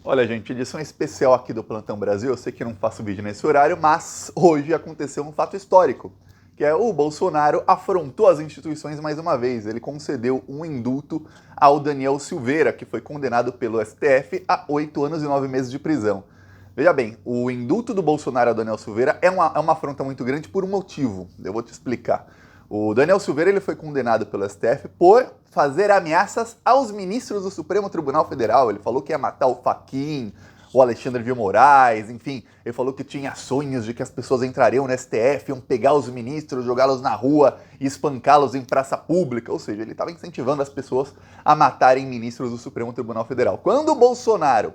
Olha, gente, edição especial aqui do Plantão Brasil. Eu sei que não faço vídeo nesse horário, mas hoje aconteceu um fato histórico, que é o Bolsonaro afrontou as instituições mais uma vez. Ele concedeu um indulto ao Daniel Silveira, que foi condenado pelo STF a 8 anos e 9 meses de prisão. Veja bem, o indulto do Bolsonaro ao Daniel Silveira é uma afronta muito grande por um motivo. Eu vou te explicar. O Daniel Silveira ele foi condenado pelo STF por fazer ameaças aos ministros do Supremo Tribunal Federal. Ele falou que ia matar o Fachin, o Alexandre de Moraes, enfim. Ele falou que tinha sonhos de que as pessoas entrariam no STF, iam pegar os ministros, jogá-los na rua e espancá-los em praça pública. Ou seja, ele estava incentivando as pessoas a matarem ministros do Supremo Tribunal Federal. Quando o Bolsonaro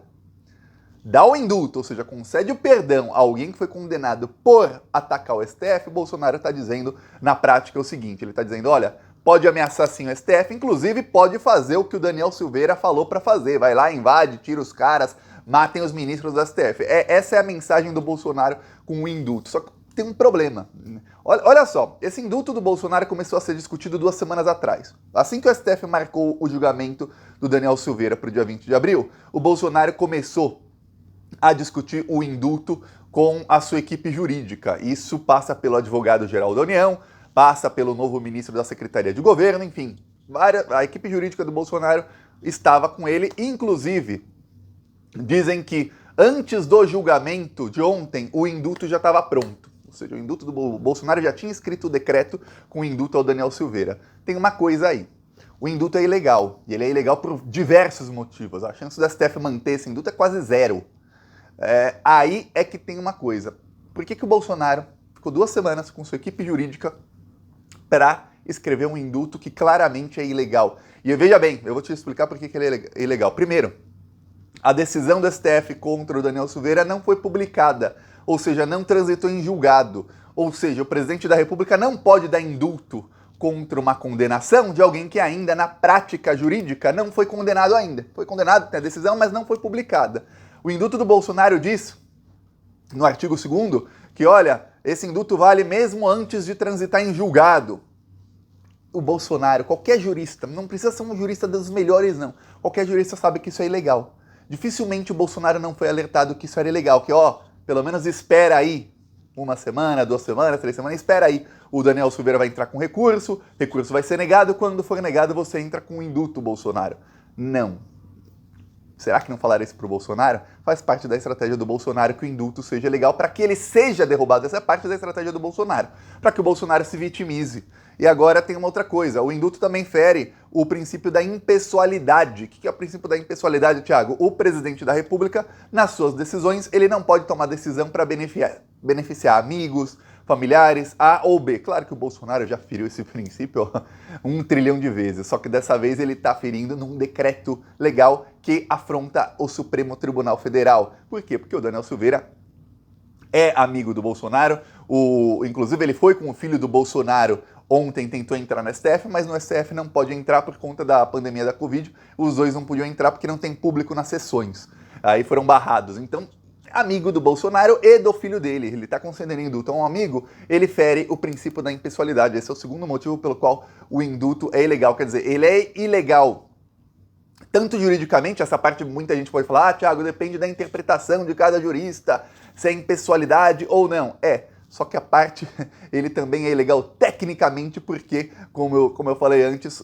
dá o indulto, ou seja, concede o perdão a alguém que foi condenado por atacar o STF, o Bolsonaro está dizendo, na prática, o seguinte, ele está dizendo, olha, pode ameaçar sim o STF, inclusive pode fazer o que o Daniel Silveira falou para fazer, vai lá, invade, tira os caras, matem os ministros do STF. Essa é a mensagem do Bolsonaro com o indulto, só que tem um problema. Olha só, esse indulto do Bolsonaro começou a ser discutido 2 semanas atrás. Assim que o STF marcou o julgamento do Daniel Silveira para o dia 20 de abril, o Bolsonaro começou a discutir o indulto com a sua equipe jurídica. Isso passa pelo advogado-geral da União, passa pelo novo ministro da Secretaria de Governo, enfim. A equipe jurídica do Bolsonaro estava com ele, inclusive dizem que antes do julgamento de ontem, o indulto já estava pronto. Ou seja, o indulto do Bolsonaro já tinha escrito o decreto com o indulto ao Daniel Silveira. Tem uma coisa aí. O indulto é ilegal, e ele é ilegal por diversos motivos. A chance do STF manter esse indulto é quase zero. Aí é que tem uma coisa. Por que o Bolsonaro ficou 2 semanas com sua equipe jurídica para escrever um indulto que claramente é ilegal? E veja bem, eu vou te explicar por que ele é ilegal. Primeiro, a decisão do STF contra o Daniel Silveira não foi publicada, ou seja, não transitou em julgado. Ou seja, o presidente da República não pode dar indulto contra uma condenação de alguém que ainda, na prática jurídica, não foi condenado ainda. Foi condenado, tem a decisão, mas não foi publicada. O indulto do Bolsonaro diz, no artigo 2º, que, olha, esse indulto vale mesmo antes de transitar em julgado. O Bolsonaro, qualquer jurista, não precisa ser um jurista dos melhores, não. Qualquer jurista sabe que isso é ilegal. Dificilmente o Bolsonaro não foi alertado que isso era ilegal, que, pelo menos espera aí 1 semana, 2 semanas, 3 semanas, espera aí. O Daniel Silveira vai entrar com recurso vai ser negado, quando for negado você entra com o indulto, Bolsonaro. Não. Será que não falaram isso pro Bolsonaro? Faz parte da estratégia do Bolsonaro que o indulto seja legal para que ele seja derrubado. Essa é parte da estratégia do Bolsonaro, para que o Bolsonaro se vitimize. E agora tem uma outra coisa, o indulto também fere o princípio da impessoalidade. O que é o princípio da impessoalidade, Thiago? O presidente da República, nas suas decisões, ele não pode tomar decisão para beneficiar amigos, familiares, A ou B. Claro que o Bolsonaro já feriu esse princípio 1 trilhão de vezes, só que dessa vez ele está ferindo num decreto legal que afronta o Supremo Tribunal Federal. Por quê? Porque o Daniel Silveira é amigo do Bolsonaro, inclusive ele foi com o filho do Bolsonaro ontem, tentou entrar no STF, mas no STF não pode entrar por conta da pandemia da Covid, os dois não podiam entrar porque não tem público nas sessões, aí foram barrados. Então, amigo do Bolsonaro e do filho dele, ele está concedendo indulto a um amigo, ele fere o princípio da impessoalidade. Esse é o segundo motivo pelo qual o indulto é ilegal, quer dizer, ele é ilegal tanto juridicamente, essa parte muita gente pode falar, Thiago, depende da interpretação de cada jurista, se é impessoalidade ou não. Só que a parte, ele também é ilegal tecnicamente porque, como eu falei antes,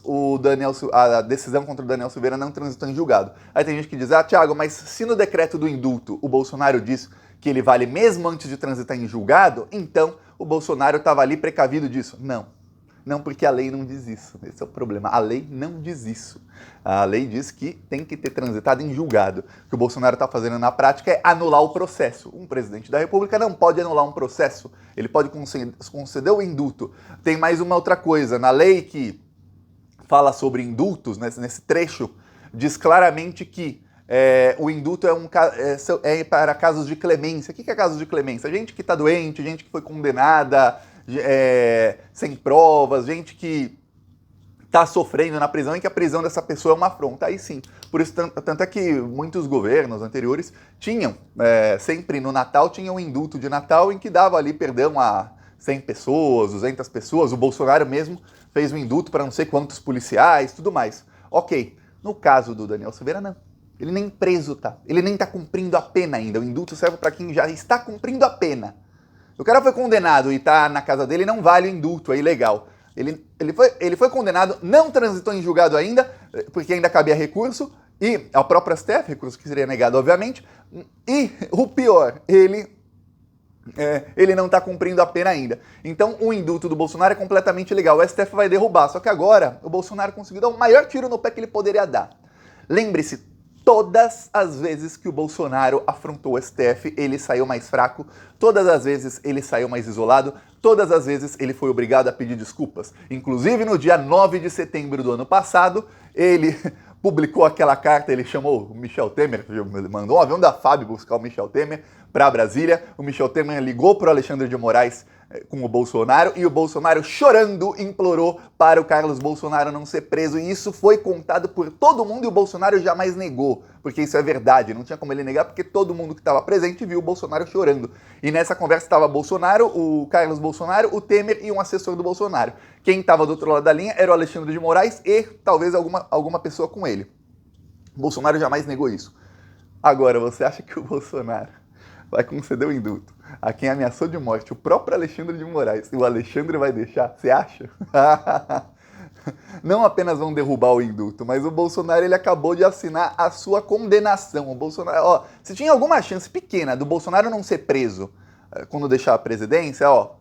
a decisão contra o Daniel Silveira não transitou em julgado. Aí tem gente que diz, Thiago, mas se no decreto do indulto o Bolsonaro diz que ele vale mesmo antes de transitar em julgado, então o Bolsonaro estava ali precavido disso. Não, porque a lei não diz isso. Esse é o problema. A lei não diz isso. A lei diz que tem que ter transitado em julgado. O que o Bolsonaro está fazendo na prática é anular o processo. Um presidente da República não pode anular um processo. Ele pode conceder o indulto. Tem mais uma outra coisa. Na lei que fala sobre indultos, nesse trecho, diz claramente que o indulto é para casos de clemência. O que é casos de clemência? Gente que está doente, gente que foi condenada sem provas, gente que está sofrendo na prisão e que a prisão dessa pessoa é uma afronta. Aí sim, por isso tanto é que muitos governos anteriores tinham, sempre no Natal, tinham um indulto de Natal em que dava ali perdão a 100 pessoas, 200 pessoas, o Bolsonaro mesmo fez um indulto para não sei quantos policiais, tudo mais. Ok, no caso do Daniel Silveira não. Ele nem preso tá. Ele nem tá cumprindo a pena ainda. O indulto serve para quem já está cumprindo a pena. O cara foi condenado e tá na casa dele, não vale o indulto, é ilegal. Ele foi condenado, não transitou em julgado ainda, porque ainda cabia recurso, e ao próprio STF, recurso que seria negado, obviamente, e o pior, ele não está cumprindo a pena ainda. Então o indulto do Bolsonaro é completamente ilegal, o STF vai derrubar, só que agora o Bolsonaro conseguiu dar o maior tiro no pé que ele poderia dar. Lembre-se, todas as vezes que o Bolsonaro afrontou o STF, ele saiu mais fraco, todas as vezes ele saiu mais isolado, todas as vezes ele foi obrigado a pedir desculpas. Inclusive no dia 9 de setembro do ano passado, ele publicou aquela carta, ele chamou o Michel Temer, mandou um avião da FAB buscar o Michel Temer para Brasília, o Michel Temer ligou para o Alexandre de Moraes com o Bolsonaro, e o Bolsonaro, chorando, implorou para o Carlos Bolsonaro não ser preso, e isso foi contado por todo mundo, e o Bolsonaro jamais negou, porque isso é verdade, não tinha como ele negar, porque todo mundo que estava presente viu o Bolsonaro chorando. E nessa conversa estava Bolsonaro, o Carlos Bolsonaro, o Temer e um assessor do Bolsonaro. Quem estava do outro lado da linha era o Alexandre de Moraes e talvez alguma pessoa com ele. O Bolsonaro jamais negou isso. Agora, você acha que o Bolsonaro vai conceder o indulto a quem ameaçou de morte o próprio Alexandre de Moraes, e o Alexandre vai deixar? Você acha? Não apenas vão derrubar o indulto, mas o Bolsonaro, ele acabou de assinar a sua condenação. O Bolsonaro, ó, se tinha alguma chance pequena do Bolsonaro não ser preso quando deixar a presidência, ó,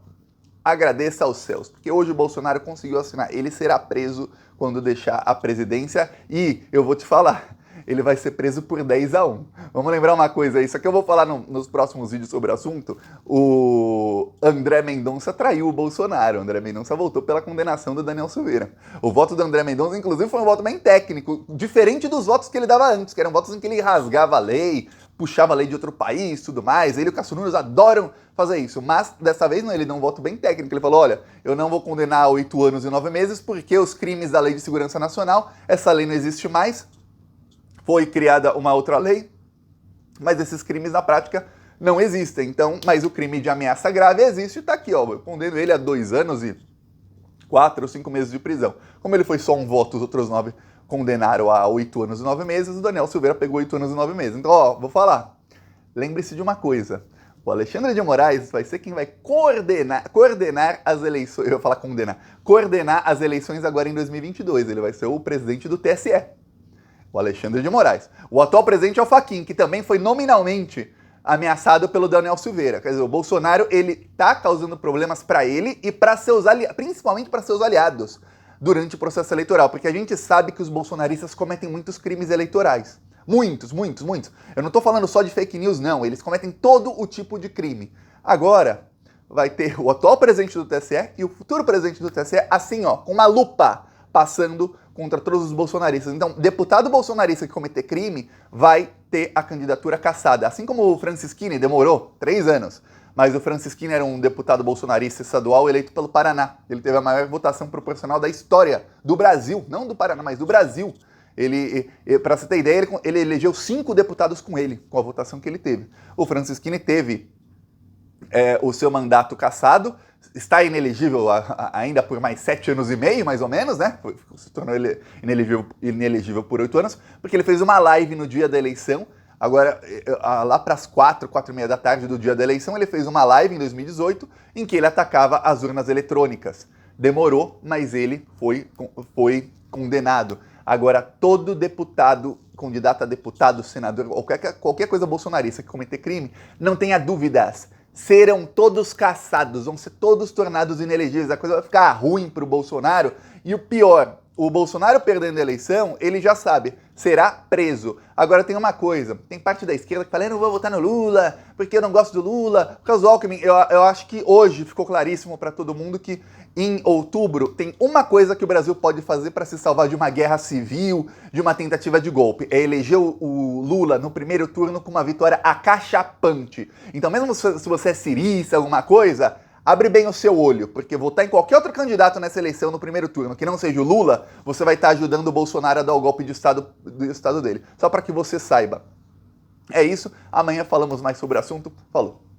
agradeça aos céus, porque hoje o Bolsonaro conseguiu assinar. Ele será preso quando deixar a presidência, e eu vou te falar, ele vai ser preso por 10-1. Vamos lembrar uma coisa, isso aqui eu vou falar nos próximos vídeos sobre o assunto. O André Mendonça traiu o Bolsonaro. O André Mendonça voltou pela condenação do Daniel Silveira. O voto do André Mendonça, inclusive, foi um voto bem técnico, diferente dos votos que ele dava antes, que eram votos em que ele rasgava a lei, puxava a lei de outro país, tudo mais. Ele e o Cássio Nunes adoram fazer isso, mas dessa vez não, ele deu um voto bem técnico. Ele falou, olha, eu não vou condenar a 8 anos e 9 meses, porque os crimes da Lei de Segurança Nacional, essa lei não existe mais, foi criada uma outra lei, mas esses crimes na prática não existem. Então, mas o crime de ameaça grave existe e tá aqui, ó. Eu condeno ele a 2 anos e 4 ou 5 meses de prisão. Como ele foi só um voto, os outros 9 condenaram a 8 anos e 9 meses, o Daniel Silveira pegou 8 anos e 9 meses. Então, ó, vou falar. Lembre-se de uma coisa. O Alexandre de Moraes vai ser quem vai coordenar as eleições. Eu vou falar coordenar as eleições agora em 2022. Ele vai ser o presidente do TSE. O Alexandre de Moraes. O atual presidente é o Fachin, que também foi nominalmente ameaçado pelo Daniel Silveira. Quer dizer, o Bolsonaro, ele tá causando problemas para ele e para seus principalmente para seus aliados durante o processo eleitoral, porque a gente sabe que os bolsonaristas cometem muitos crimes eleitorais. Muitos, muitos, muitos. Eu não tô falando só de fake news, não. Eles cometem todo o tipo de crime. Agora, vai ter o atual presidente do TSE e o futuro presidente do TSE, assim, ó, com uma lupa, passando contra todos os bolsonaristas. Então, deputado bolsonarista que cometer crime vai ter a candidatura cassada. Assim como o Francisquini demorou 3 anos, mas o Francisquini era um deputado bolsonarista estadual eleito pelo Paraná. Ele teve a maior votação proporcional da história do Brasil, não do Paraná, mas do Brasil. Para você ter ideia, ele elegeu 5 deputados com ele, com a votação que ele teve. O Francisquini teve o seu mandato cassado, está inelegível ainda por mais 7 anos e meio, mais ou menos, né? Se tornou inelegível por 8 anos, porque ele fez uma live no dia da eleição. Agora, lá para as 4h30 da tarde do dia da eleição, ele fez uma live em 2018 em que ele atacava as urnas eletrônicas. Demorou, mas ele foi condenado. Agora, todo deputado, candidato a deputado, senador, qualquer coisa bolsonarista que cometer crime, não tenha dúvidas, serão todos cassados, vão ser todos tornados inelegíveis. A coisa vai ficar ruim para o Bolsonaro. E o pior, o Bolsonaro perdendo a eleição, ele já sabe, será preso. Agora tem uma coisa, tem parte da esquerda que fala, eu não vou votar no Lula, porque eu não gosto do Lula, por causa do Alckmin. Eu acho que hoje ficou claríssimo para todo mundo que em outubro tem uma coisa que o Brasil pode fazer para se salvar de uma guerra civil, de uma tentativa de golpe. É eleger o Lula no primeiro turno com uma vitória acachapante. Então mesmo se você é cirista, alguma coisa, abre bem o seu olho, porque votar em qualquer outro candidato nessa eleição no primeiro turno, que não seja o Lula, você vai estar ajudando o Bolsonaro a dar o golpe de estado dele. Só para que você saiba. É isso, amanhã falamos mais sobre o assunto. Falou!